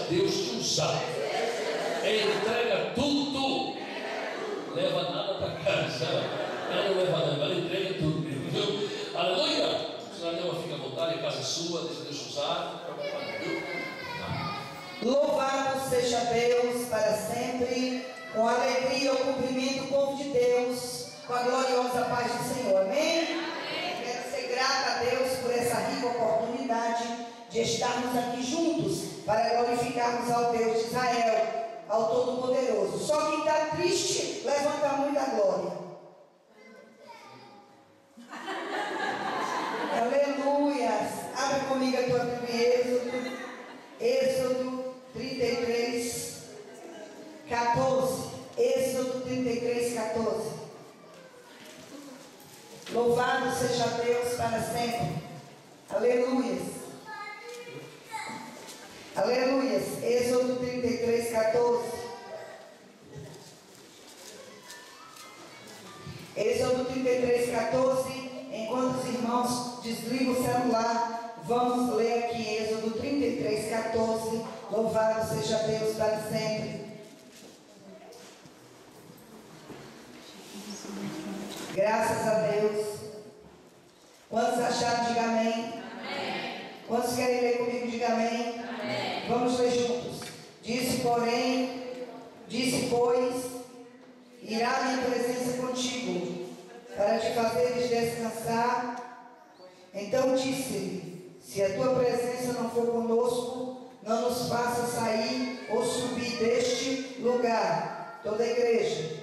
Deus te usar. Entrega tudo. Leva nada para casa. Ela não leva nada, ela entrega tudo, viu? Aleluia! Se ela não fica à vontade, a casa é sua, deixa Deus usar. Louvado seja Deus para sempre, com alegria o cumprimento do povo de Deus, com a gloriosa paz do Senhor. Amém? Amém. Quero ser grata a Deus por essa rica oportunidade de estarmos aqui juntos para glorificarmos ao Deus de Israel, ao Todo-Poderoso. Só quem está triste, levanta a mão da glória. Aleluia. Abre comigo a tua Bíblia, Êxodo 33, 14. Êxodo 33, 14. Louvado seja Deus para sempre. Aleluia. Aleluia. Êxodo 33, 14. Êxodo 33, 14. Enquanto os irmãos desligam o celular, vamos ler aqui Êxodo 33, 14. Louvado seja Deus para sempre. Graças a Deus. Quantos acharam? Diga amém. Amém. Quantos querem ler comigo? Diga amém. Amém. Vamos ler juntos. Disse, pois, irá minha presença contigo, para te fazeres descansar. Então disse-lhe, se a tua presença não for conosco, não nos faça sair ou subir deste lugar. Toda a igreja.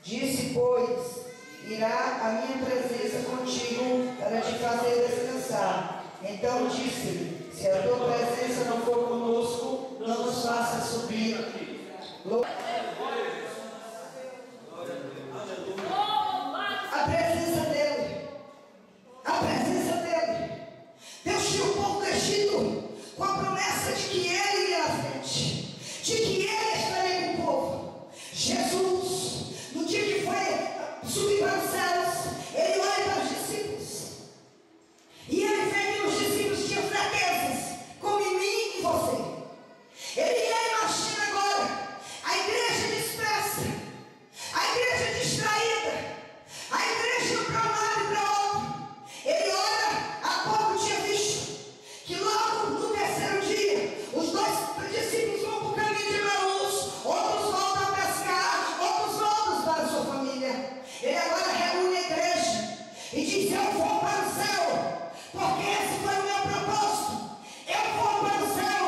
Disse, pois, irá a minha presença contigo para te fazer descansar. Então disse-lhe, se a tua presença não for conosco, não nos faça subir. A presença dele. A presença dele. Deus tinha o povo do Egito com a promessa de que ele ia à frente, de que ele estaria com o povo. Jesus, no dia que foi subir para os céus, ele olha para os discípulos e ele vê que os discípulos tinham fraquezas, como em mim e você. Ele imagina agora a igreja dispersa, a igreja distraída, a igreja indo para um lado e para outro. Ele olha, há pouco tinha visto que logo no terceiro dia os dois discípulos vão para o caminho de Emaús, outros voltam a pescar, outros voltam para a sua família. Ele agora reúne a igreja e diz, eu vou para o céu, porque esse foi o meu propósito. Eu vou para o céu,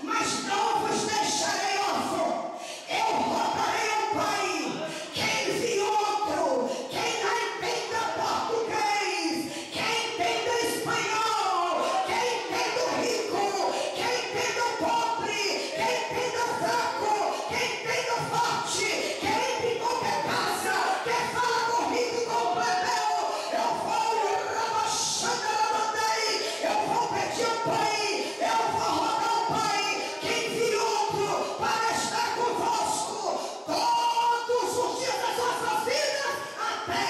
mas não vos deixarei órfão. Eu rodarei ao Pai. Quem viu outro, quem não entenda português, quem entenda espanhol, quem entenda o rico, quem entenda o pobre, quem entenda o fraco, quem entenda o forte, quem entra em qualquer casa, quer falar comigo com o plebeu, eu vou rabachando a mandei, eu vou pedir ao Pai, eu vou rodar ao Pai. Quem viu outro para estar convosco todos os dias das vossas vidas, até.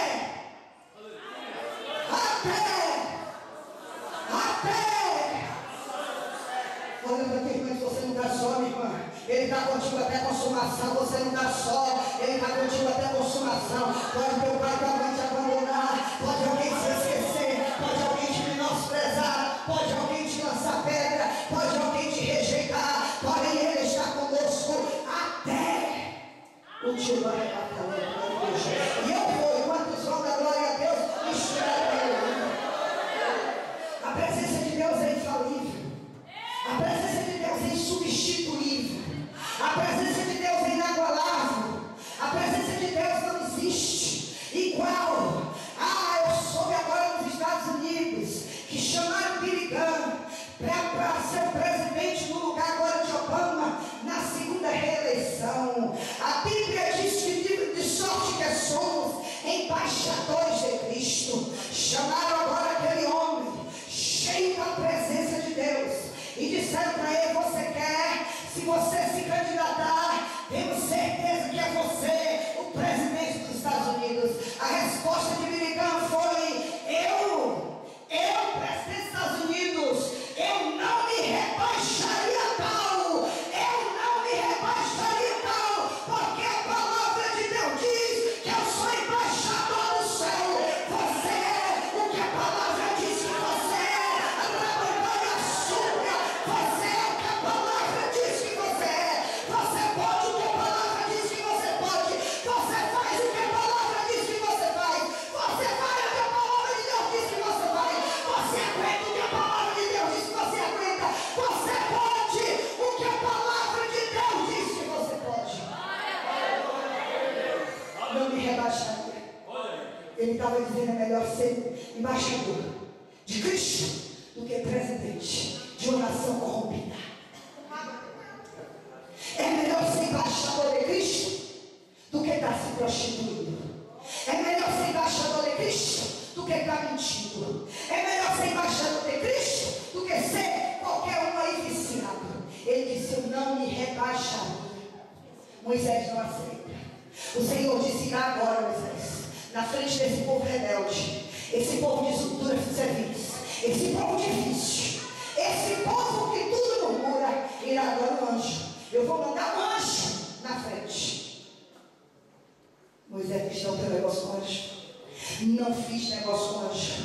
Olha para quem, mas você não está só, minha irmã. Ele está contigo até a consumação. Você não está só, ele está contigo até a consumação. Pode teu pai e tua mãe te abandonar, pode alguém se esquecer, pode alguém te menosprezar, pode alguém te lançar pedra, pode alguém te rejeitar, porém ele está conosco até o dia do arrebatamento. E eu vou, enquanto vão da glória a Deus, esperarei. A presença de Deus é infalível. A presença de Deus é insubstituível. A presença de Deus é inagualável. A presença de Deus não existe. E Ele estava dizendo: é melhor ser embaixador de Cristo do que presidente de uma nação corrompida. É melhor ser embaixador de Cristo do que estar se prostituindo. É melhor ser embaixador de Cristo do que estar mentindo. É melhor ser embaixador de Cristo do que ser qualquer um aí viciado. Ele disse: eu não me rebaixaria. Moisés não aceita. O Senhor disse: agora, Moisés, na frente desse povo rebelde, esse povo de estrutura de serviço, esse povo difícil, esse povo que tudo murmura, irá agora um anjo. Eu vou mandar um anjo na frente. Moisés disse: não tem negócio com anjo. Não fiz negócio com anjo.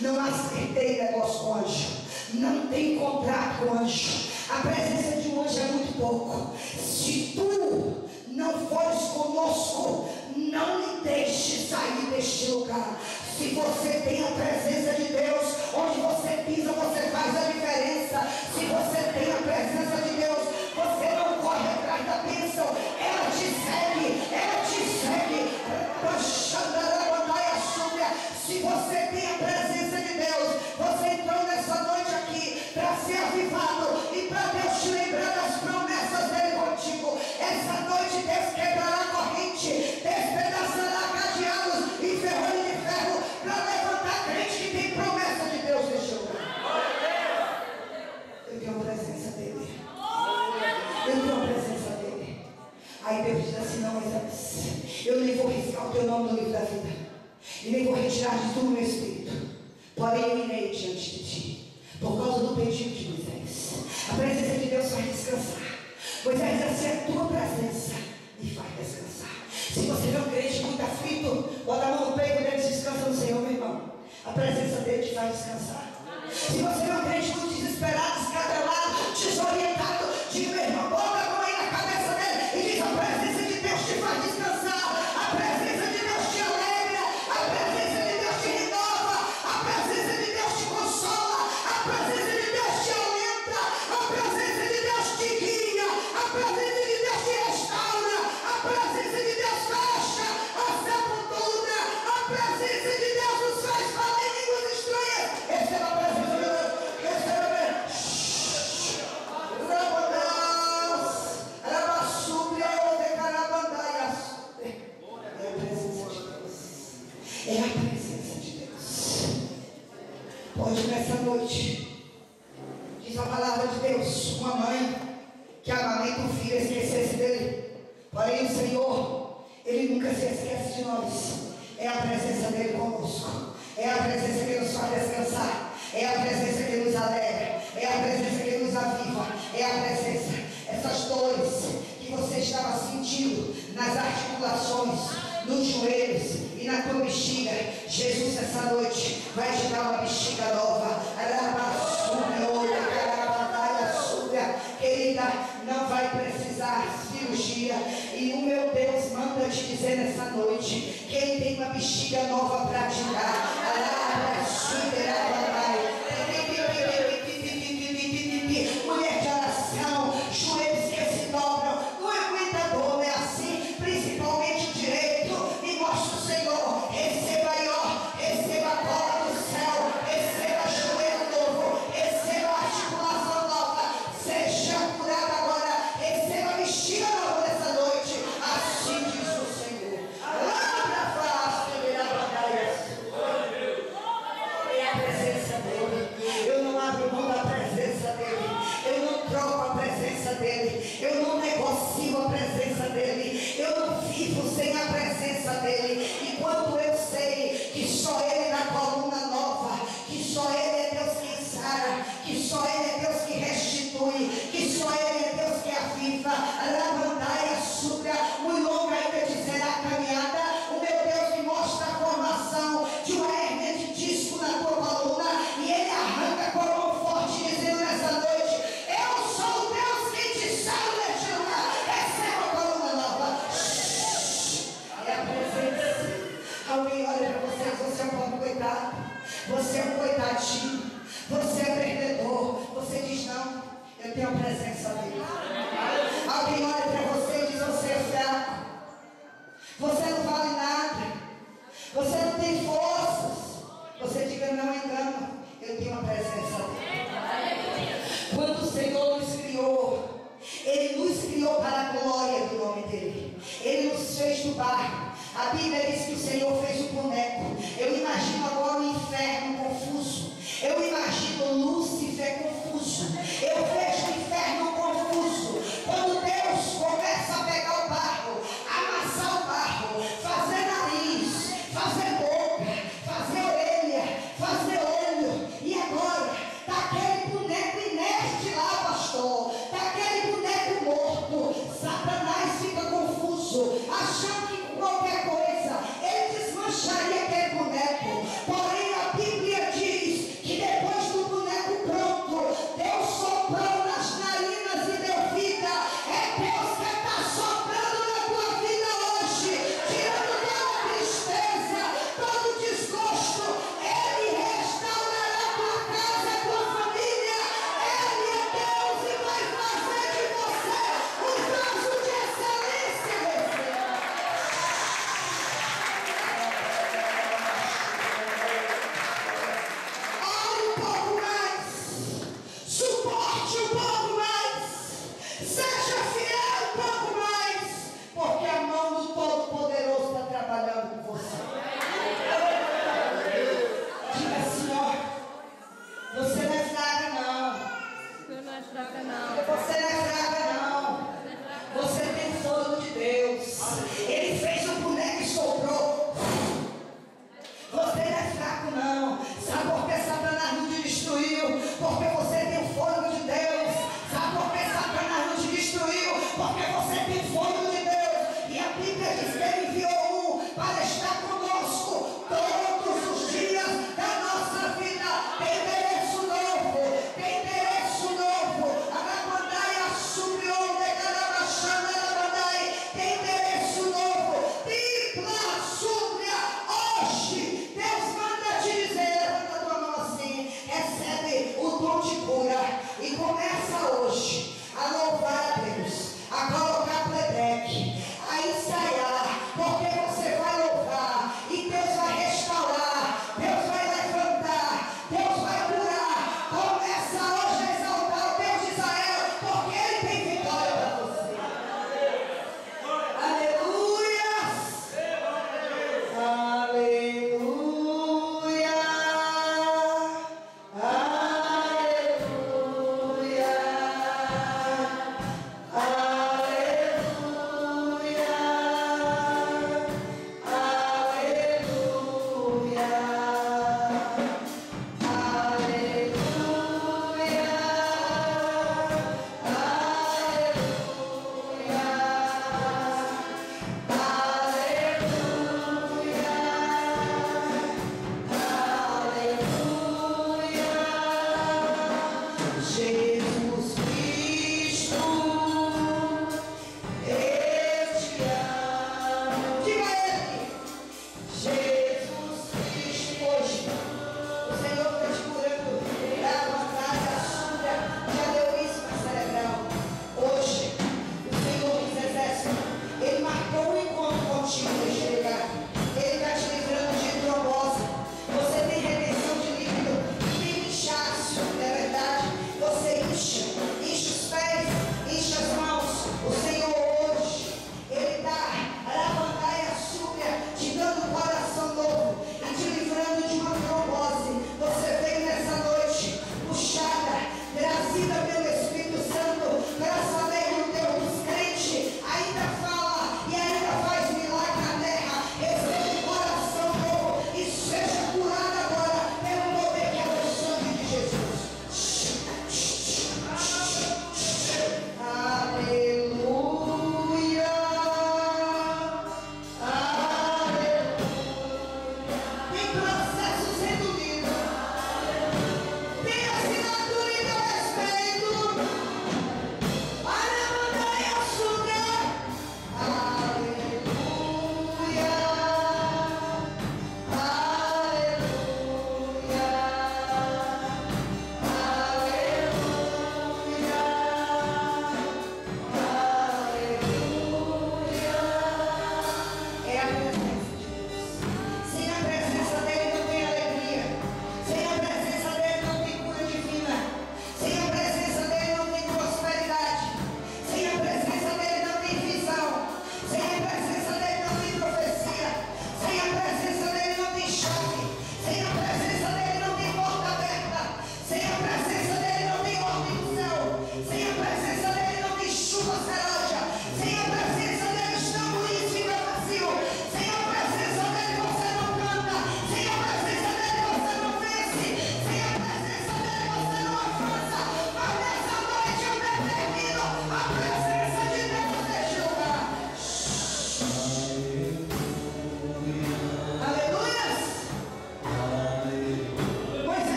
Não acertei negócio com anjo. Não tem contrato com anjo. A presença de um anjo é muito pouco. Se tu não fores conosco, não lhe deixe sair deste lugar. Se você tem a presença de Deus, onde você pisa, você faz a diferença. Se você tem a presença de Deus, você não corre atrás da bênção. Ela te segue, ela te segue. Se você tem a presença de Deus, você entrou nessa noite aqui para ser avivado e para Deus te lembrar das promessas dele contigo. Essa noite Deus quebrará a corrente, despedaçará cadeados e ferrolho de ferro para levantar crente que tem promessa de Deus neste lugar. Eu tenho a presença dele. Eu tenho a presença dele. Aí Deus diz assim: não, Moisés, eu nem vou riscar o teu nome no livro da vida, e nem vou retirar de tu o meu espírito. Porém eu irei diante de ti, por causa do pedido de Moisés. A presença de Deus faz descansar. Moisés diz assim: a tua presença me faz descansar. Se você vê um crente muito aflito, bota a mão no peito dele e descansa no Senhor, meu irmão. A presença dele te faz descansar. Se você vê um crente muito desesperado, escadelado, desorientado, diga: meu irmão, bota a mão aí na cabeça dele e diz: a presença de Deus te faz descansar. A presença de Deus te alegra. A presença de Deus te renova. A presença de Deus te consola. A presença de Deus te aumenta. A presença de Deus te guia. A presença de Deus te restaura. A presença de Deus fecha a sepultura. A presença de Deus nos faz falar em línguas estranhas. Receba a presença de Deus. Receba. É a presença de Deus. Hoje, nessa noite, diz a palavra de Deus: uma mãe que amamenta o filho esquecesse dele, porém o Senhor, Ele nunca se esquece de nós. É a presença dele conosco. É a presença que nos faz descansar. É a presença que nos alegra. É a presença que nos aviva. É a presença. Essas dores que você estava sentindo nas articulações, nos joelhos e na tua bexiga, Jesus essa noite vai te dar uma bexiga nova. Querida, não vai precisar cirurgia. E o meu Deus manda te dizer nessa noite que Ele tem uma bexiga nova para te dar. Mulher de oração, joelhos que se dobram, não aguenta dor, não é assim? Principalmente o direito. Me mostra o Senhor. Receba aí, ó. Receba a bola do céu. Receba joelho novo. Receba articulação nova. Seja curada agora. Receba bexiga nova nessa noite. Assim diz o Senhor. É a presença dele. Eu não abro mão da presença dele. Eu não troco a presença dele. Eu não negocio a presença dele. Eu não vivo sem a presença dele. Enquanto eu sei que só ele dá coluna nova, que só ele é Deus que sara, que só ele é Deus que restitui, que só ele é Deus que aviva. Lavandai a súbia, muito longa ainda te será a caminhada. O meu Deus me mostra a formação de uma hérnia de disco na tua coluna, e ele arranca com a mão forte, dizendo nessa noite: eu sou o Deus que te sara neste lugar. Receba a coluna nova. É a presença. Alguém olha para você é um pobre coitado, você é um coitadinho, você é perdedor. Você diz: não, eu tenho a presença dele. Alguém olha para você e diz: você é fraco, você não vale nada, você não tem a presença dele. Quando o Senhor nos criou, Ele nos criou para a glória do nome dele. Ele nos fez do barro. A Bíblia diz que o Senhor fez o boneco. Eu imagino agora o inferno confuso. Eu imagino Lúcifer confuso. Eu vejo o inferno confuso. Quando Deus começa a pegar o barro, amassar o barro, fazer nariz, fazer boca, fazer orelha, fazer olho. E agora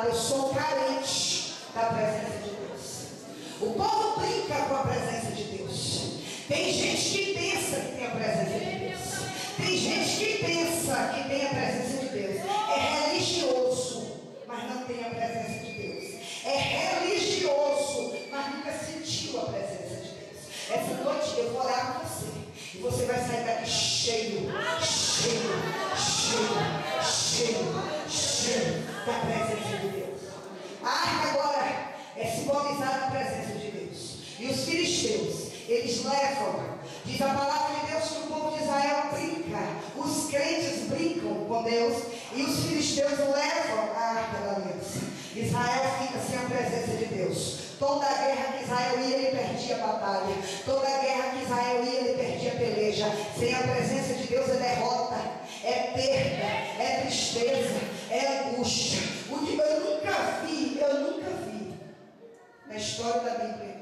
eu sou carente da presença de Deus. O povo brinca com a presença de Deus. Tem gente que pensa que tem a presença de Deus. Tem gente que pensa que tem a presença de Deus. É religioso, mas não tem a presença de Deus. É religioso, mas nunca sentiu a presença de Deus. Essa noite eu vou orar com você. E você vai sair daqui cheio da presença de Deus. A arca agora é simbolizada a presença de Deus. E os filisteus, eles levam, diz a palavra de Deus, que o povo de Israel brinca. Os crentes brincam com Deus. E os filisteus levam a arca da aliança. Israel fica sem a presença de Deus. Toda a guerra que Israel ia, ele perdia a batalha. Toda a guerra que Israel ia, ele perdia a peleja. Sem a presença de Deus é derrota, é perda, é tristeza, é angústia. O que eu nunca vi na história da Bíblia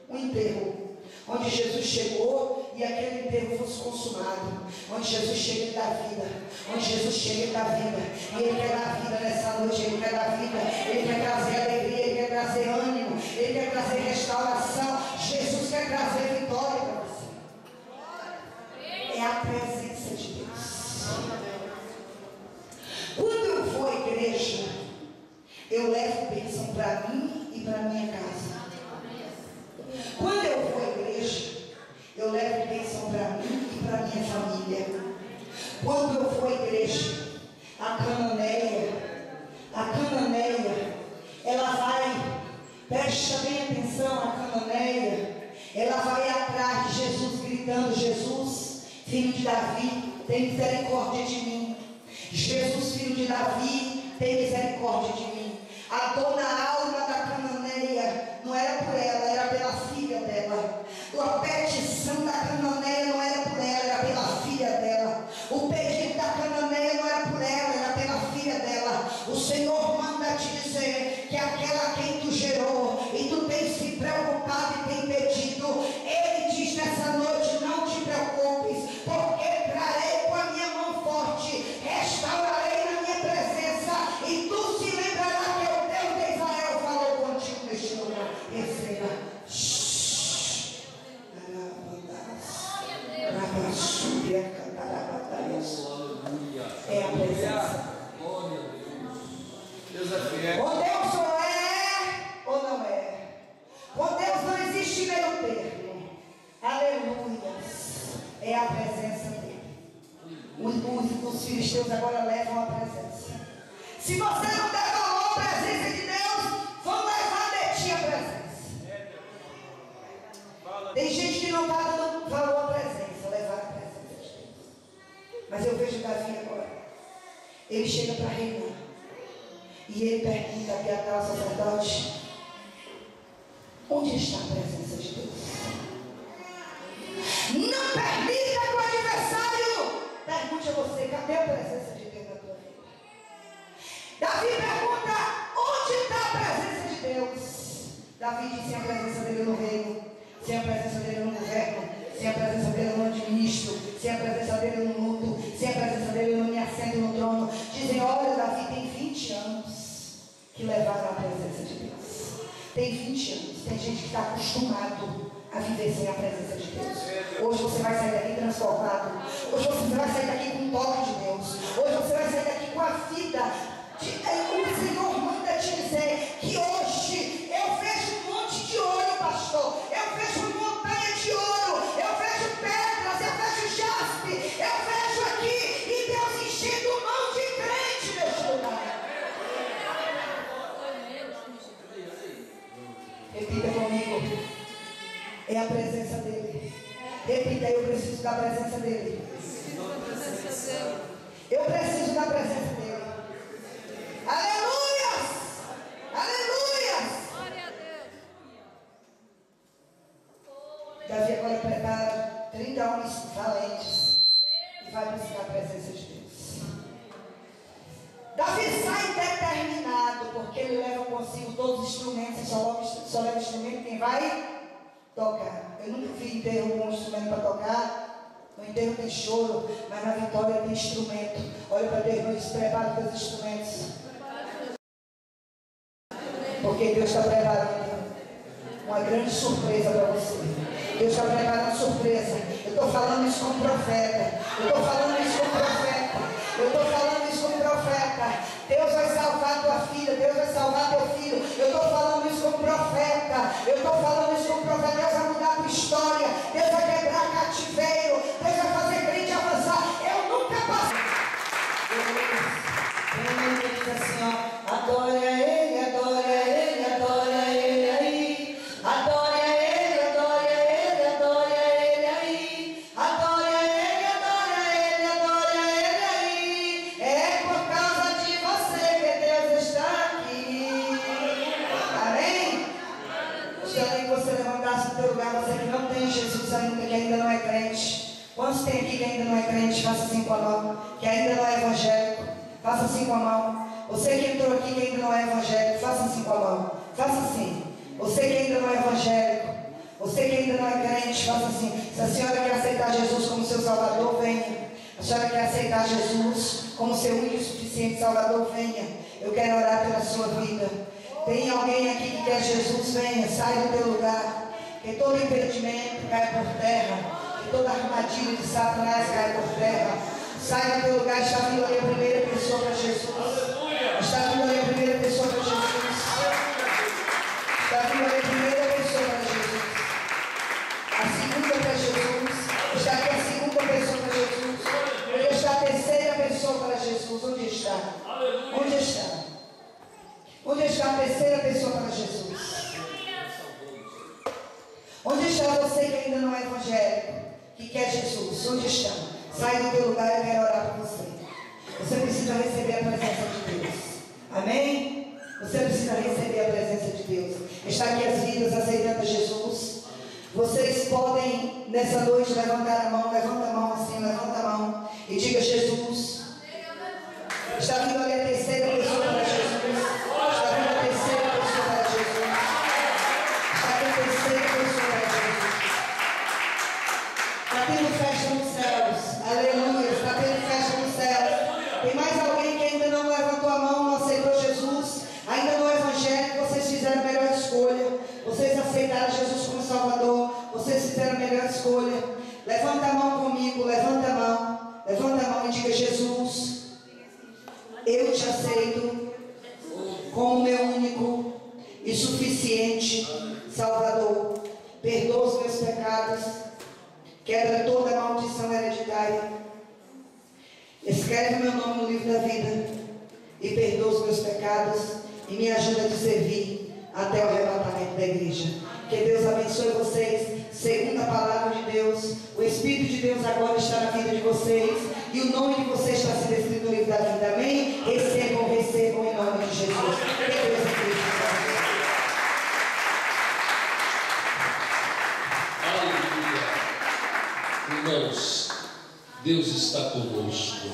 um enterro onde Jesus chegou e aquele enterro fosse consumado. Onde Jesus chega e dá vida. Onde Jesus chega e dá vida. E Ele quer dar vida nessa noite. Ele quer dar vida. Ele quer trazer alegria. Ele quer trazer ânimo. Ele quer trazer restauração. Jesus quer trazer vitória para você. É a presença de Deus. Quando eu vou à igreja, eu levo bênção para mim e para minha casa. Quando eu vou à igreja, eu levo bênção para mim e para minha família. Quando eu vou à igreja, a cananeia, ela vai, presta bem atenção, a cananeia, ela vai atrás de Jesus, gritando: Jesus, filho de Davi, tem misericórdia de mim. Jesus, filho de Davi, tem misericórdia de mim. A dor na alma da cananeia não era por ela, era pela filha dela. A petição da cananeia não era por ela, era pela filha dela. O pedido da cananeia não era por ela, era pela filha dela. O Senhor manda te dizer que aquela quem tu gerou e tu tens se preocupado e tem pedido, Ele diz nessa noite: não te preocupes, porque trarei com a minha mão forte, restaurarei na minha presença, e tu se lembrarás que o Deus de Israel falou contigo neste lugar. Receba. É a presença. Deus é fiel. Com Deus ou é ou não é. Com Deus não existe meio termo. Aleluia. É a presença dele. Os filisteus agora levam a presença. Se você não der valor à presença de Deus, vão levar de ti a presença. Tem gente que não está dando valor à presença, levar a presença de Deus. Mas eu vejo Davi agora. Ele chega para reinar. E ele pergunta aqui até o sacerdote: onde está a presença de Deus? Não permita que o adversário pergunte a você: cadê a presença de Deus na tua vida? Davi pergunta: onde está a presença de Deus? Davi diz: sem a presença dele no reino, sem a presença dele no governo, sem a presença dele no administro, sem a presença dele no luto, sem a presença dele no me assento no trono. Dizem: olha, Davi tem 20 anos que levaram a presença de Deus. Tem 20 anos. Tem gente que está acostumado a viver sem a presença de Deus. Hoje você vai sair daqui transformado. Hoje você vai sair daqui com o toque de Deus. Hoje você vai sair daqui com a vida. O Senhor manda te dizer que hoje eu vejo um monte de ouro, pastor. Eu vejo montanha de ouro. Eu vejo pedras. Eu vejo jaspe. Eu vejo aqui. E Deus enchendo mão de crente neste lugar. Repita comigo. É a presença dele. Repita: eu preciso da presença dele. Eu preciso da presença dele. Aleluias! Aleluias! Glória a Deus. Davi agora prepara 30 homens valentes e vai buscar a presença de Deus. Davi sai determinado, porque ele leva consigo todos os instrumentos. Só leva instrumento quem vai tocar. Eu nunca vi enterro com um instrumento para tocar. No enterro tem choro, mas na vitória tem instrumento. Olha para Deus, prepara os instrumentos. Porque Deus está preparando uma grande surpresa para você. Deus está preparando surpresa. Eu estou falando isso como profeta. Eu estou falando isso como profeta. Eu estou falando isso como profeta. Deus vai salvar tua filha. Deus vai salvar teu filho. Eu estou falando isso como profeta. Eu estou falando isso como profeta. Deus vai mudar a tua história. Deus vai quebrar cativeiro. Deus vai fazer crente avançar. Eu nunca passei. Ele diz assim, ó. Adore a Ele, adore a Ele, adore a Ele aí. Adore a Ele, adore a Ele, adore a Ele aí. Adore a Ele, adore a Ele, adore a Ele aí. É por causa de você que Deus está aqui. Amém? Gostaria que você levantasse no teu lugar, você que não tem Jesus ainda, que ainda não é crente. Quantos tem aqui que ainda não é crente? Faça assim com a mão. Que ainda não é evangélico. Faça assim com a mão. Você que entrou aqui que ainda não é evangélico, faça assim com a mão. Faça assim. Você que ainda não é evangélico, você que ainda não é crente, faça assim. Se a senhora quer aceitar Jesus como seu Salvador, venha. A senhora quer aceitar Jesus como seu único e suficiente Salvador, venha. Eu quero orar pela sua vida. Tem alguém aqui que quer Jesus, venha, sai do teu lugar. Que todo impedimento cai por terra. Que toda armadilha de Satanás cai por terra. Sai do teu lugar, está vindo ali a primeira pessoa para Jesus. Está vindo ali a primeira pessoa para Jesus. Está vindo ali a primeira pessoa para Jesus. A segunda para Jesus. Está aqui a segunda pessoa para Jesus. Onde está a terceira pessoa para Jesus? Onde está? Onde está? Onde está a terceira pessoa para Jesus? Onde está você que ainda não é evangélico? Que quer Jesus? Onde está? Sai do teu lugar, eu quero orar por você. Você precisa receber a presença de Deus. Amém? Você precisa receber a presença de Deus. Está aqui as vidas aceitando Jesus. Vocês podem, nessa noite, levantar a mão. Levanta a mão assim, levanta a mão. E diga: Jesus. Está vindo ali a terceira pessoa para Jesus. Está vindo a terceira pessoa para Jesus. Está vindo a terceira pessoa para Jesus. Está tendo festa nos céus. Aleluia. Está tendo festa nos céus. Tem mais alguém que ainda não levantou a mão, não aceitou Jesus? Ainda no evangelho, vocês fizeram a melhor escolha. Vocês aceitaram Jesus como Salvador. Vocês fizeram a melhor escolha. Levanta a mão comigo. Levanta a mão. Levanta a mão e diga: Jesus, eu te aceito como meu único e suficiente Salvador. Perdoa os meus pecados. Quebra toda a maldição hereditária. Escreve meu nome no livro da vida. E perdoa os meus pecados. E me ajuda a te servir até o arrebatamento da igreja. Que Deus abençoe vocês. Segundo a palavra de Deus, o Espírito de Deus agora está na vida de vocês. E o nome de vocês está sendo escrito no livro da vida. Amém? Recebam, recebam em nome de Jesus. Que Deus abençoe. Aleluia. Irmãos, Deus está conosco.